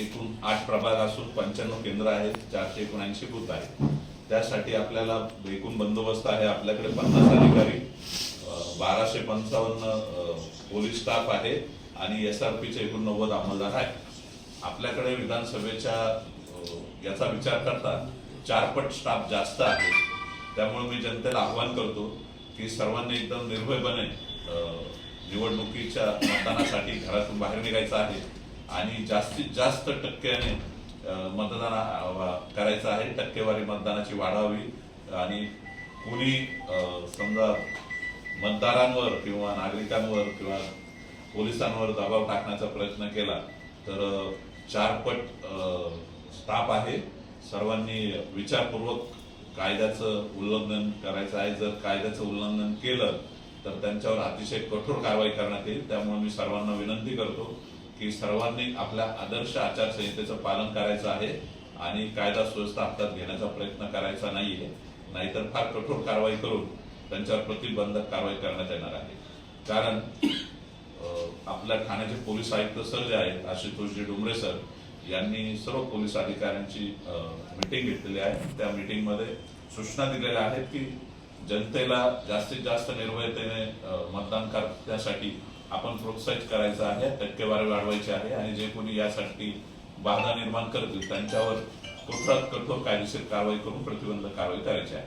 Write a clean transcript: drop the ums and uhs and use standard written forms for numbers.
एकूण 8 प्रभाग असून 95 केंद्र आहेत, 479 बूथ आहेत. त्यासाठी आपल्याला एकूण बंदोबस्त आहे आपल्याकडे 50 अधिकारी, 1255 पोलीस स्टाफ आहे आणि SRPचे एकूण 90 अंमलदार आहेत. आपल्याकडे विधानसभेच्या याचा विचार करता 4 पट स्टाफ जास्त आहे. त्यामुळे मी जनतेला आवाहन करतो की सर्वांनी एकदम निर्भयपणे निवडणुकीच्या मतदानासाठी घरातून बाहेर निघायचं आहे आणि जास्तीत जास्त टक्क्याने मतदान करायचं आहे. टक्केवारी मतदानाची वाढावी आणि कुणी समजा मतदारांवर किंवा नागरिकांवर किंवा पोलिसांवर दबाव टाकण्याचा प्रयत्न केला तर 4 पट स्टाफ आहे. सर्वांनी विचारपूर्वक कायद्याचं उल्लंघन करायचं आहे. जर कायद्याचं उल्लंघन केलं तर त्यांच्यावर अतिशय कठोर कारवाई करण्यात येईल. त्यामुळे मी सर्वांना विनंती करतो की सर्वांनी आपल्या आदर्श आचारसंहितेचं पालन करायचं आहे आणि कायदा सुव्यवस्था हातात घेण्याचा प्रयत्न करायचा नाहीये. नाहीतर फार कठोर कारवाई करून त्यांच्यावर प्रतिबंधक कारवाई करण्यात येणार आहे. कारण आपल्या ठाण्याचे पोलीस आयुक्त सर जे आहेत आशुतोषजी डुमरे सर यांनी सर्व पोलीस अधिकाऱ्यांची मीटिंग घेतलेली आहे. त्या मीटिंगमध्ये सूचना दिलेल्या आहेत की जनतेला जास्तीत जास्त निर्भयतेने मतदान करण्यासाठी आपण प्रोत्साहित करायचं आहे, टक्केवारी वाढवायची आहे आणि जे कोणी यासाठी बाधा निर्माण करतील त्यांच्यावर कठोर कायदेशीर कारवाई करून प्रतिबंधक कारवाई करायची आहे.